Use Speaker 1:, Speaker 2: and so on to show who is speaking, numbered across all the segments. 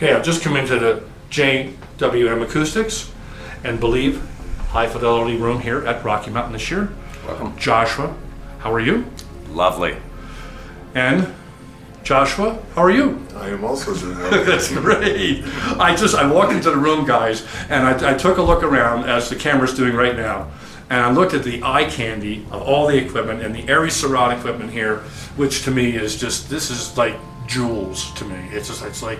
Speaker 1: Okay, I've just come into the JWM Acoustics and believe high fidelity room here at Rocky Mountain this year.
Speaker 2: Welcome.
Speaker 1: Joshua, how are you?
Speaker 2: Lovely.
Speaker 1: And Joshua, how are you?
Speaker 3: I am also doing well.
Speaker 1: That's great. I walked into the room, guys, and I took a look around as the camera's doing right now. And I looked at the eye candy of all the equipment and the Aries Cerat equipment here, which to me is just, this is like jewels to me. It's like,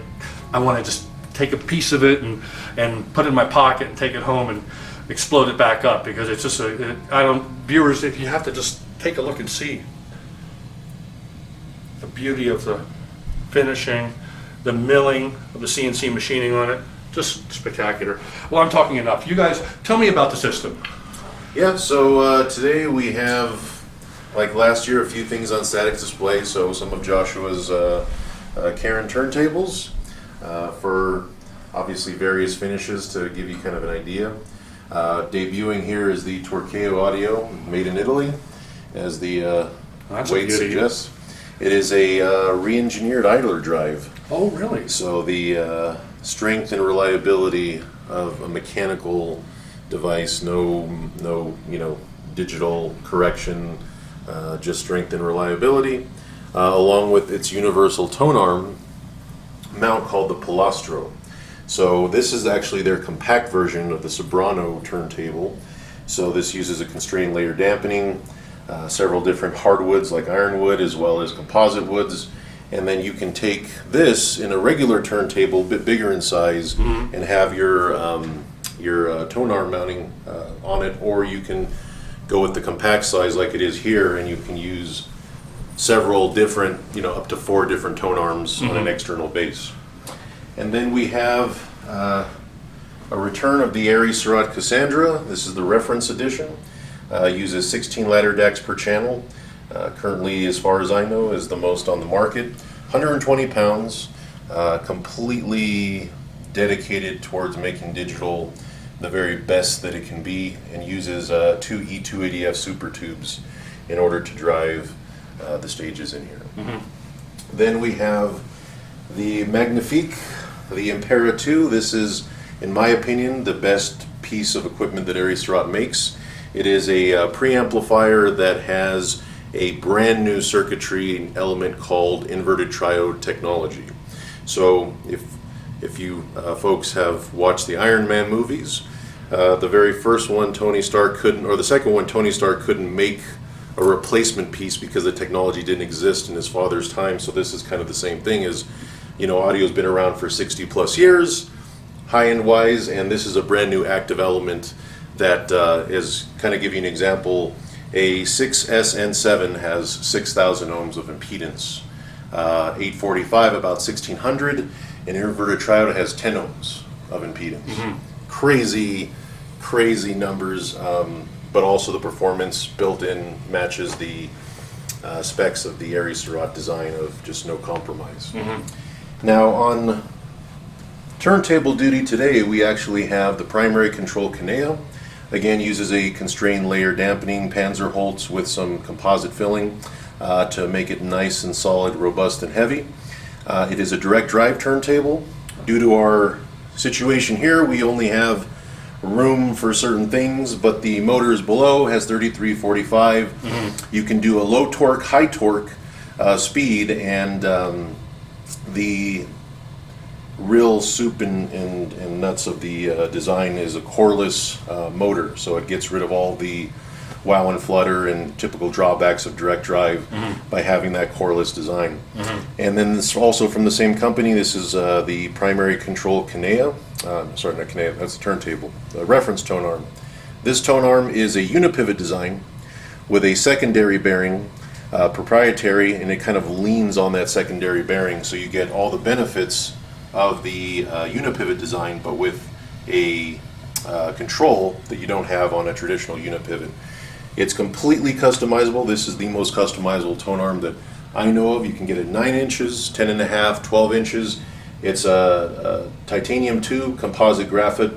Speaker 1: I want to just take a piece of it and put it in my pocket and take it home and explode it back up, because it's just viewers, if you have to just take a look and see the beauty of the finishing, the milling of the CNC machining on it, just spectacular. Well, I'm talking enough. You guys, tell me about the system.
Speaker 3: Yeah, so today we have, like last year, a few things on static display. So some of Joshua's Karen turntables for obviously various finishes to give you kind of an idea. Debuting here is the Torqueo audio, made in Italy, as the weight suggests. It is a re-engineered idler drive.
Speaker 1: Oh, really?
Speaker 3: So the strength and reliability of a mechanical device, no digital correction, just strength and reliability, along with its universal tone arm mount called the Pilastro. So this is actually their compact version of the Sobrano turntable. So this uses a constrained layer dampening, several different hardwoods like ironwood as well as composite woods, and then you can take this in a regular turntable, a bit bigger in size, and have your tone arm mounting on it, or you can go with the compact size like it is here, and you can use several different, up to 4 different tone arms on an external base. And then we have a return of the Aries Cerat Cassandra. This is the reference edition. Uses 16 ladder decks per channel. Currently, as far as I know, is the most on the market. 120 pounds, completely dedicated towards making digital the very best that it can be, and uses 2 E280F super tubes in order to drive the stages in here. Then we have the Magnifique, the Impera 2. This is, in my opinion, the best piece of equipment that Aries Cerat makes. It is a preamplifier that has a brand new circuitry element called inverted triode technology. So if you folks have watched the Iron Man movies, the very first one Tony Stark couldn't, or the second one Tony Stark couldn't make a replacement piece because the technology didn't exist in his father's time. So this is kind of the same thing as, audio's been around for 60 plus years, high-end wise, and this is a brand new active element that is, kind of give you an example, a 6SN7 has 6,000 ohms of impedance, 845 about 1,600, and inverted triode has 10 ohms of impedance. Crazy numbers, but also the performance built in matches the specs of the Aries Cerat design of just no compromise. Now on turntable duty today, we actually have the primary control Canea. Again, uses a constrained layer dampening Panzerholz with some composite filling to make it nice and solid, robust and heavy. It is a direct drive turntable. Due to our situation here, we only have room for certain things, but the motor is below, has 3345. You can do a low torque, high torque speed, and the real soup and nuts of the design is a coreless motor, so it gets rid of all the wow and flutter and typical drawbacks of direct drive by having that coreless design. And then this also from the same company, this is the primary control Canea, sorry, not Canea, that's the turntable, the reference tone arm. This tone arm is a unipivot design with a secondary bearing, proprietary, and it kind of leans on that secondary bearing, so you get all the benefits of the unipivot design, but with a control that you don't have on a traditional unipivot. It's completely customizable. This is the most customizable tone arm that I know of. You can get it 9 inches, 10.5, 12 inches. It's a titanium tube, composite graphite,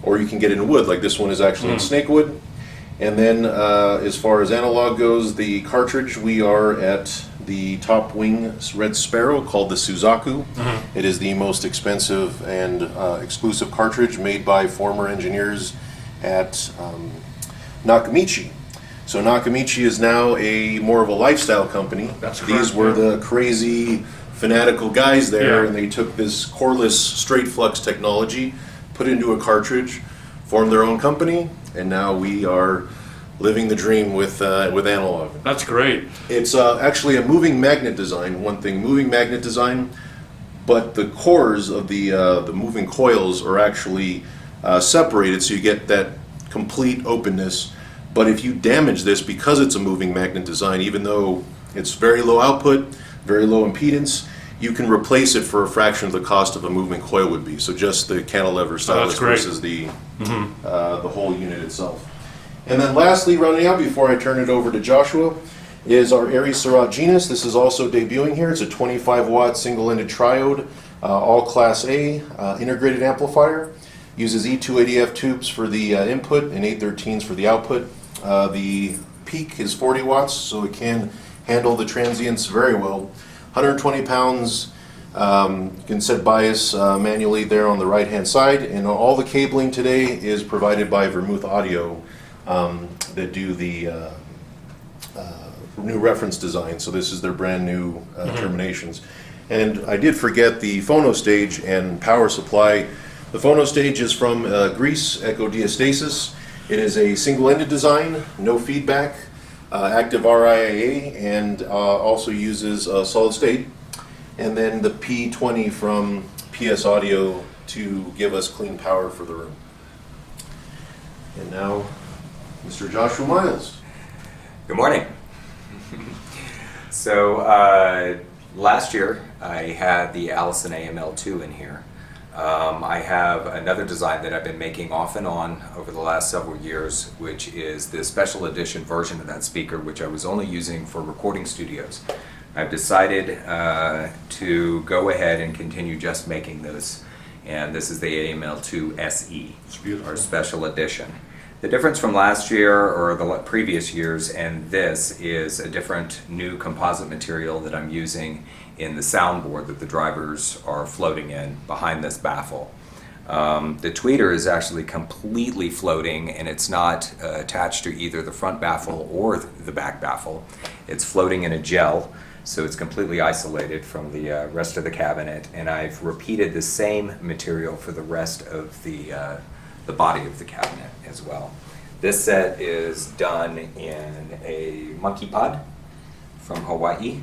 Speaker 3: or you can get it in wood, like this one is actually in snakewood. And then as far as analog goes, the cartridge, we are at the top wing Red Sparrow called the Suzaku. It is the most expensive and exclusive cartridge made by former engineers at Nakamichi. So Nakamichi is now more of a lifestyle company.
Speaker 1: That's correct.
Speaker 3: These were the crazy fanatical guys there,
Speaker 1: Yeah.
Speaker 3: and they took this coreless straight flux technology, put it into a cartridge, formed their own company, and now we are living the dream with analog.
Speaker 1: That's great.
Speaker 3: It's actually a moving magnet design. One thing, moving magnet design, but the cores of the moving coils are actually separated, so you get that complete openness. But if you damage this, because it's a moving magnet design, even though it's very low output, very low impedance, you can replace it for a fraction of the cost of a moving coil would be. So just the cantilever stylus
Speaker 1: great.
Speaker 3: versus the whole unit itself. And then lastly, rounding out before I turn it over to Joshua, is our Aries Cerat Genus. This is also debuting here. It's a 25 watt single-ended triode, all Class A integrated amplifier. Uses E280F tubes for the input and 813s for the output. The peak is 40 watts, so it can handle the transients very well. 120 pounds. You can set bias manually there on the right hand side, and all the cabling today is provided by Vermout Audio that do the new reference design. So this is their brand new terminations. And I did forget the phono stage and power supply. The phono stage is from Greece, Echo Diastasis. It is a single-ended design, no feedback, active RIA, and also uses solid state. And then the P20 from PS Audio to give us clean power for the room. And now, Mr. Joshua Miles.
Speaker 2: Good morning. So last year I had the Allison AML2 in here. I have another design that I've been making off and on over the last several years, which is the special edition version of that speaker, which I was only using for recording studios. I've decided to go ahead and continue just making this, and this is the AML2 SE,
Speaker 1: It's beautiful.
Speaker 2: our special edition. The difference from last year or the previous years and this is a different new composite material that I'm using in the soundboard that the drivers are floating in behind this baffle. The tweeter is actually completely floating, and it's not attached to either the front baffle or the back baffle. It's floating in a gel, so it's completely isolated from the rest of the cabinet, and I've repeated the same material for the rest of the body of the cabinet as well. This set is done in a monkey pod from Hawaii.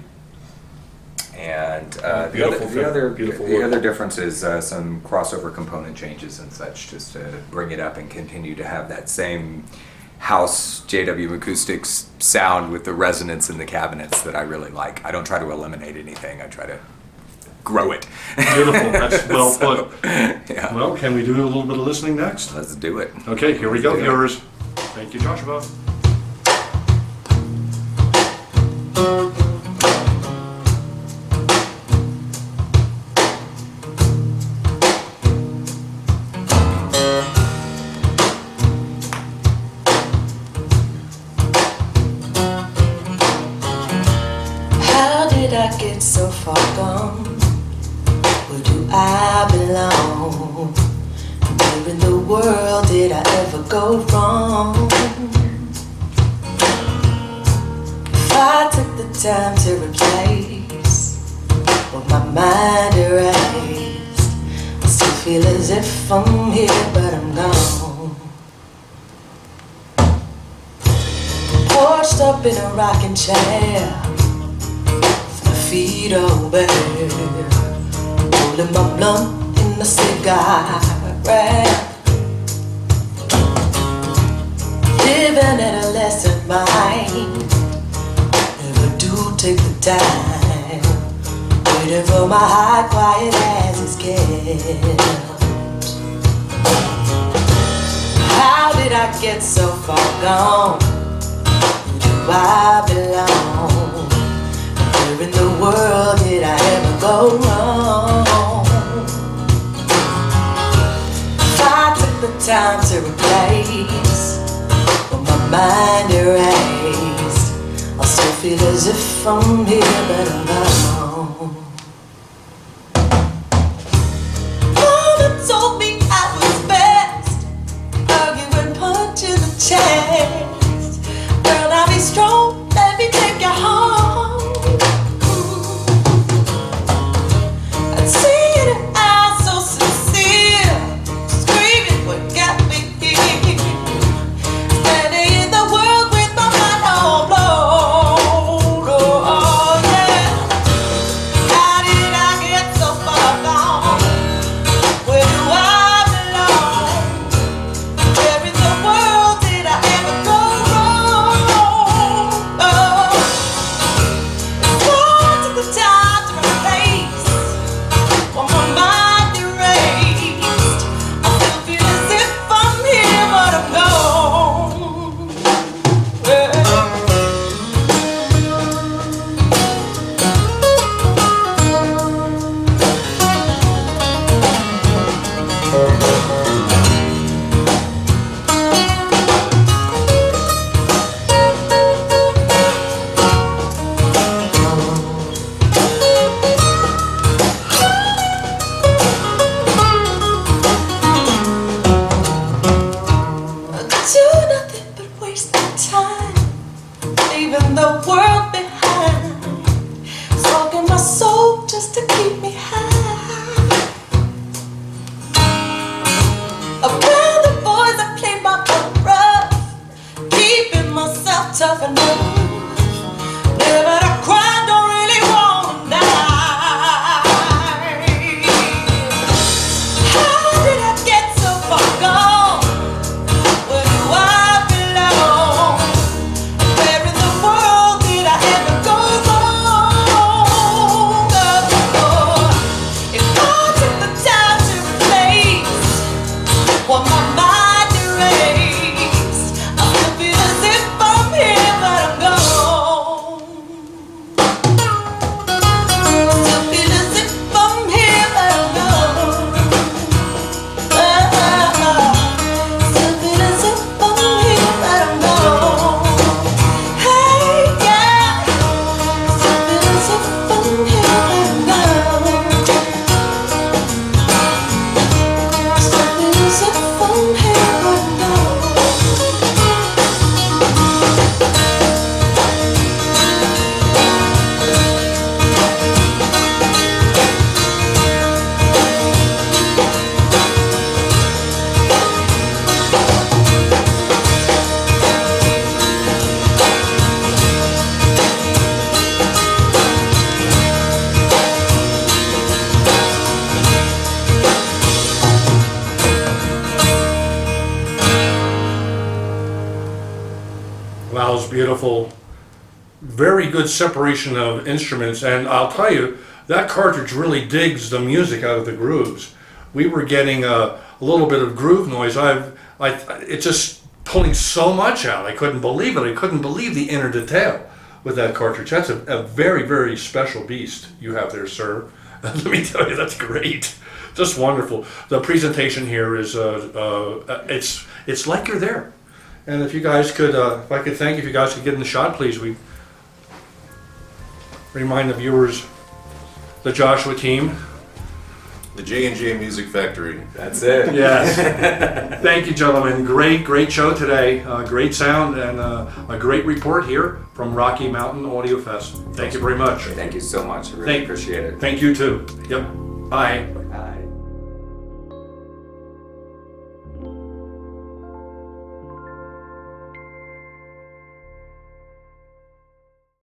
Speaker 2: And
Speaker 1: Beautiful fit. Beautiful
Speaker 2: the
Speaker 1: wood.
Speaker 2: other difference is some crossover component changes and such, just to bring it up and continue to have that same house JWM Acoustics sound with the resonance in the cabinets that I really like. I don't try to eliminate anything, I try to grow it.
Speaker 1: Beautiful. That's well put.
Speaker 2: Yeah.
Speaker 1: Well, can we do a little bit of listening next?
Speaker 2: Let's do it.
Speaker 1: Okay, here we go,
Speaker 2: Yeah.
Speaker 1: viewers. Thank you, Joshua.
Speaker 4: How did I get so far gone? Where do I belong? Where in the world did I ever go wrong? If I took the time to replace what my mind erased, I still feel as if I'm here but I'm gone. Perched up in a rocking chair, my feet all bare, rolling my blunt in a cigar wrap, living at a lesser mind. Never do take the time, waiting for my heart quiet as it's kept. How did I get so far gone? Where do I belong? Where in the world did I ever go wrong? If I took the time to replace what my mind erased, I'll still feel as if I'm here, but I'm gone. Mama told me I was best, arguing punch in the chest. Girl, I'll be strong, let me take you home. I'd see it eyes so sincere, screaming what got me here. Standing in the world with my mind all blown. Oh yeah. How did I get so far gone? Where do I belong? Where in the world did I ever go wrong? Oh, gone to the time to replace what my mind erased. I still feel as if I'm here, but I'm gone. Yeah. Do nothing but waste my time, leaving the world behind, smoking my soul just to keep me high. Around the boys I played my part rough, keeping myself tough enough. Never to cry, don't really wanna die. How did I get so far gone? Where do I belong? Where in the world did I ever go wrong? Oh, if I took the time to replace what my mind erased, I still feel as if I'm here, but I'm gone. Still feel as if I'm here, but I'm gone. Still feel as if I'm here, but I'm gone. Hey, yeah. Still feel as if I'm here, but I'm gone. Still feel as if I'm here, but I'm gone.
Speaker 1: Wow, it's beautiful. Very good separation of instruments, and I'll tell you, that cartridge really digs the music out of the grooves. We were getting a little bit of groove noise. It's just pulling so much out. I couldn't believe it. I couldn't believe the inner detail with that cartridge. That's a very, very special beast you have there, sir. Let me tell you, that's great. Just wonderful. The presentation here is, it's like you're there. And if you guys could, if I could thank you, if you guys could get in the shot, please. We remind the viewers, the Joshua team.
Speaker 3: The J&J Music Factory.
Speaker 2: That's it.
Speaker 1: Yes. Thank you, gentlemen. Great show today. Great sound and a great report here from Rocky Mountain Audio Fest. Thank you very much.
Speaker 2: Thank you so much. I really appreciate it.
Speaker 1: Thank you too. Yep. Bye.